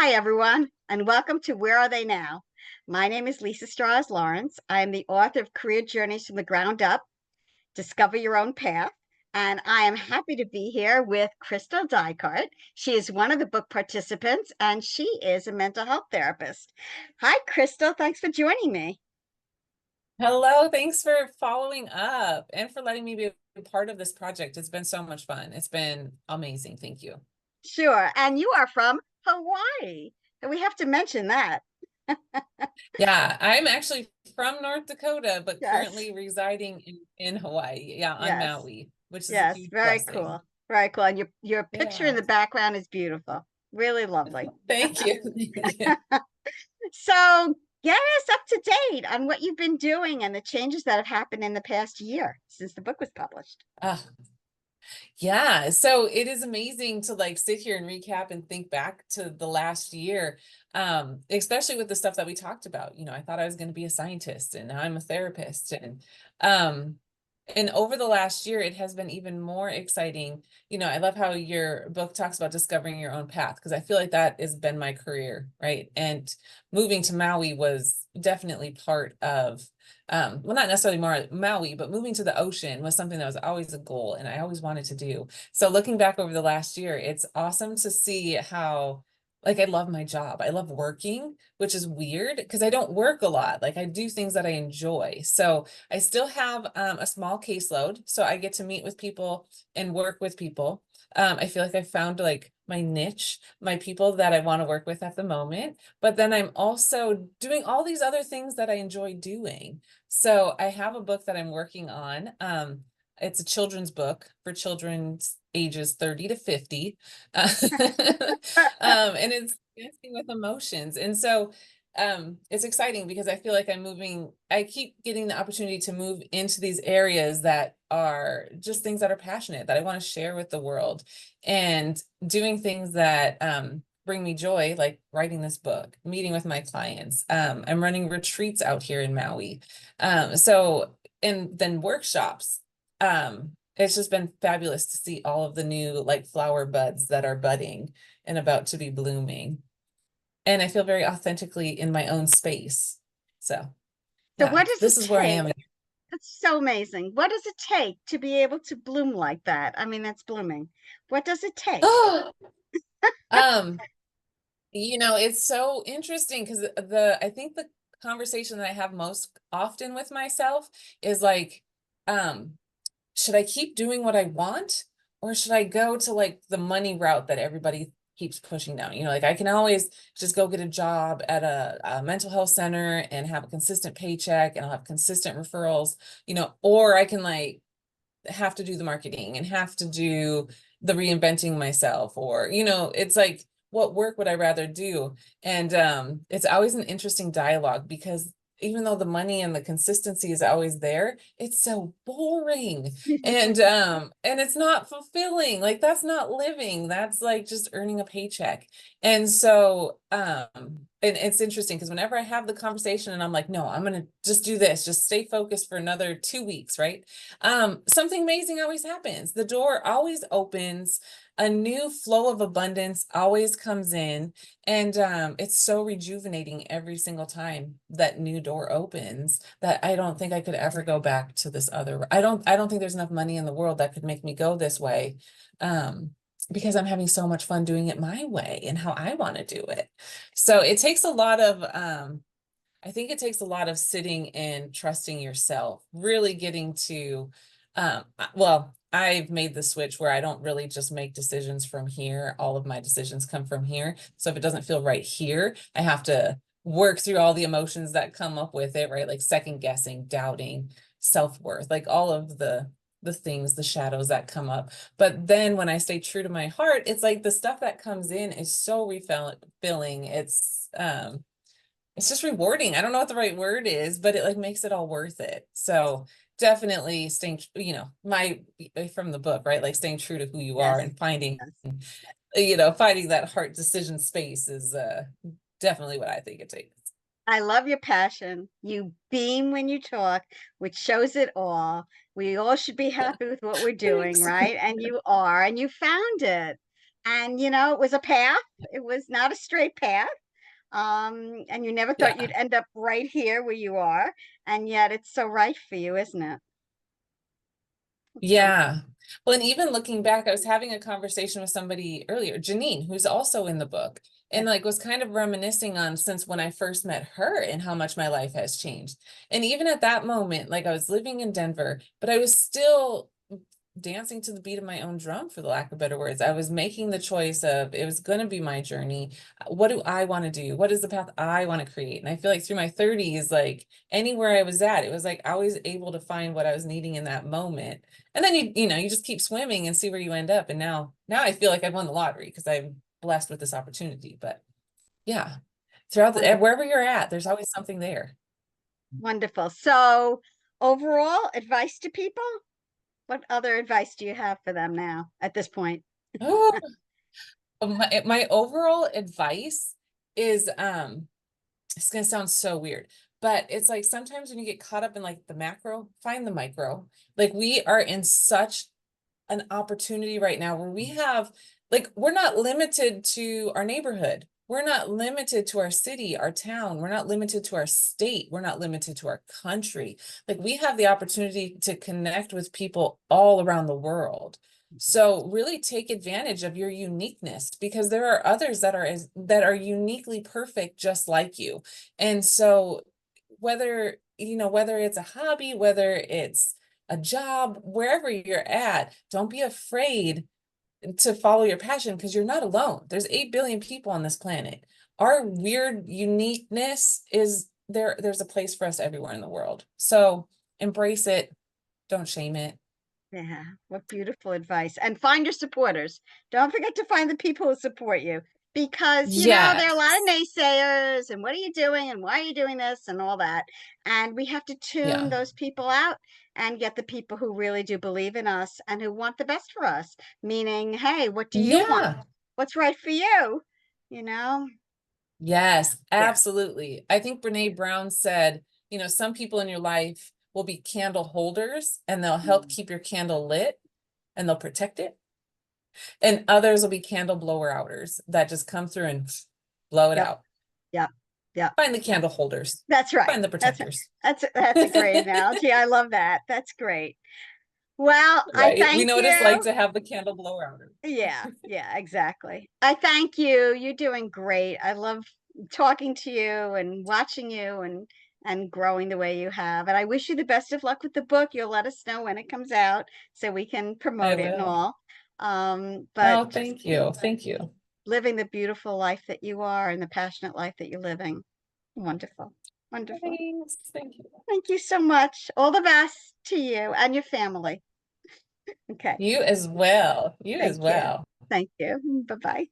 Hi, everyone, and welcome to Where Are They Now? My name is Lisa Strahs-Lorenc. I am the author of Career Journeys from the Ground Up, Discover Your Own Path. And I am happy to be here with Crystal Deichert. She is one of the book participants, and she is a mental health therapist. Hi, Crystal. Thanks for joining me. Hello, thanks for following up and for letting me be a part of this project. It's been so much fun. It's been amazing. Thank you. Sure. And you are from Hawaii. And we have to mention that. Yeah, I'm actually from North Dakota, but Yes, currently residing in Hawaii. Yeah, on yes, Maui, which is a yes. huge Very blessing. cool. Very cool. And your picture in Yeah, the background is beautiful. Really lovely. thank you. Thank you. So get us up to date on what you've been doing and the changes that have happened in the past year since the book was published. Ah, yeah, so it is amazing to like sit here and recap and think back to the last year, especially with the stuff that we talked about. I thought I was going to be a scientist, and now I'm a therapist, um, and over the last year, it has been even more exciting. I love how your book talks about discovering your own path, because I feel like that has been my career, right? And moving to Maui was definitely part of, well, not necessarily more Maui, but moving to the ocean was something that was always a goal and I always wanted to do. So looking back over the last year, it's awesome to see how, like, I love my job. I love working, which is weird because I don't work a lot. Like, I do things that I enjoy. So I still have a small caseload, so I get to meet with people and work with people. I feel like I found like my niche, my people that I want to work with at the moment. But then I'm also doing all these other things that I enjoy doing. So I have a book that I'm working on. It's a children's book for children's ages 30 to 50. And it's dancing with emotions. And so it's exciting because I feel like I keep getting the opportunity to move into these areas that are just things that are passionate, that I want to share with the world, and doing things that bring me joy, like writing this book, meeting with my clients. I'm running retreats out here in Maui. And then workshops. It's just been fabulous to see all of the new like flower buds that are budding and about to be blooming. And I feel very authentically in my own space. So So yeah, what does it this is where I take? am. That's so amazing. What does it take to be able to bloom like that? I mean, that's blooming. What does it take? um, it's so interesting because I think the conversation that I have most often with myself is like, um, should I keep doing what I want, or should I go to like the money route that everybody keeps pushing down? Like I can always just go get a job at a mental health center and have a consistent paycheck and I'll have consistent referrals, or I can like have to do the marketing and have to do the reinventing myself, or it's like, what work would I rather do? And it's always an interesting dialogue, because even though the money and the consistency is always there, it's so boring, and it's not fulfilling. Like, that's not living, that's like just earning a paycheck. And so and it's interesting because whenever I have the conversation and I'm like, no, I'm gonna just do this, just stay focused for another 2 weeks, right? Something amazing always happens. The door always opens, a new flow of abundance always comes in, and it's so rejuvenating every single time that new door opens, that I don't think I could ever go back to this other. I don't think there's enough money in the world that could make me go this way. Because I'm having so much fun doing it my way and how I want to do it. So it takes a lot of I think it takes a lot of sitting and trusting yourself, really getting to, well, I've made the switch where I don't really just make decisions from here. All of my decisions come from here. So if it doesn't feel right here, I have to work through all the emotions that come up with it, right? Like second guessing, doubting, self-worth, like all of the things, the shadows that come up. But then when I stay true to my heart, it's like the stuff that comes in is so refilling. It's just rewarding. I don't know what the right word is, but it like makes it all worth it. So definitely staying, my from the book, right? Like staying true to who you are Yes, and finding, yes. finding that heart decision space is definitely what I think it takes. I love your passion. You beam when you talk, which shows it all. We all should be happy with what we're doing, Thanks. right? And you are, and you found it. And it was a path. It was not a straight path. And you never thought you'd Yeah. end up right here where you are. And yet it's so right for you, isn't it? It's so, Yeah. Well, and even looking back, I was having a conversation with somebody earlier, Janine, who's also in the book, yeah. and like was kind of reminiscing on since when I first met her and how much my life has changed. And even at that moment, like I was living in Denver, but I was still dancing to the beat of my own drum, for the lack of better words. I was making the choice of it was going to be my journey. What do I want to do? What is the path I want to create? And I feel like through my 30s, like anywhere I was at, it was like I was able to find what I was needing in that moment. And then you just keep swimming and see where you end up. And now I feel like I've won the lottery because I'm blessed with this opportunity. But yeah, throughout Wonderful. wherever you're at, there's always something there. Wonderful. So, overall advice to people? What other advice do you have for them now at this point? Oh, my overall advice is it's gonna sound so weird, but it's like sometimes when you get caught up in like the macro, find the micro. Like we are in such an opportunity right now where we have, like, we're not limited to our neighborhood. We're not limited to our city, our town. We're not limited to our state. We're not limited to our country. Like we have the opportunity to connect with people all around the world. So really take advantage of your uniqueness because there are others that are uniquely perfect just like you. And so whether it's a hobby, whether it's a job, wherever you're at, don't be afraid to follow your passion because you're not alone. There's 8 billion people on this planet. Our weird uniqueness is there. There's a place for us everywhere in the world. So embrace it. Don't shame it. Yeah, what beautiful advice. And find your supporters. Don't forget to find the people who support you because, there are a lot of Yes. naysayers and what are you doing and why are you doing this and all that. And we have to tune Yeah. those people out and get the people who really do believe in us and who want the best for us. Meaning, hey, what do you want? Yeah. What's right for you? You know? Yes, Yeah. absolutely. I think Brene Brown said, some people in your life will be candle holders and they'll help keep your candle lit and they'll protect it. And others will be candle blower outers that just come through and blow it Yep. out. Yep. Yep. Find the Yep. candle holders, That's right. find the That's protectors. that's a great analogy. I love that. That's great. Well, I Right? We thank know what it's like you. to have the candle blower outer. Yeah, yeah, exactly. I thank you. You're doing great. I love talking to you and watching you and growing the way you have. And I wish you the best of luck with the book. You'll let us know when it comes out so we can I promote it and will. all. But Oh, just thank keep you. Thank you. living the beautiful life that you are and the passionate life that you're living. Wonderful. Wonderful. Thanks. Thank you. Thank you so much. All the best to you and your family. Okay. You as well. You as Thank you. well. Thank you. Bye-bye.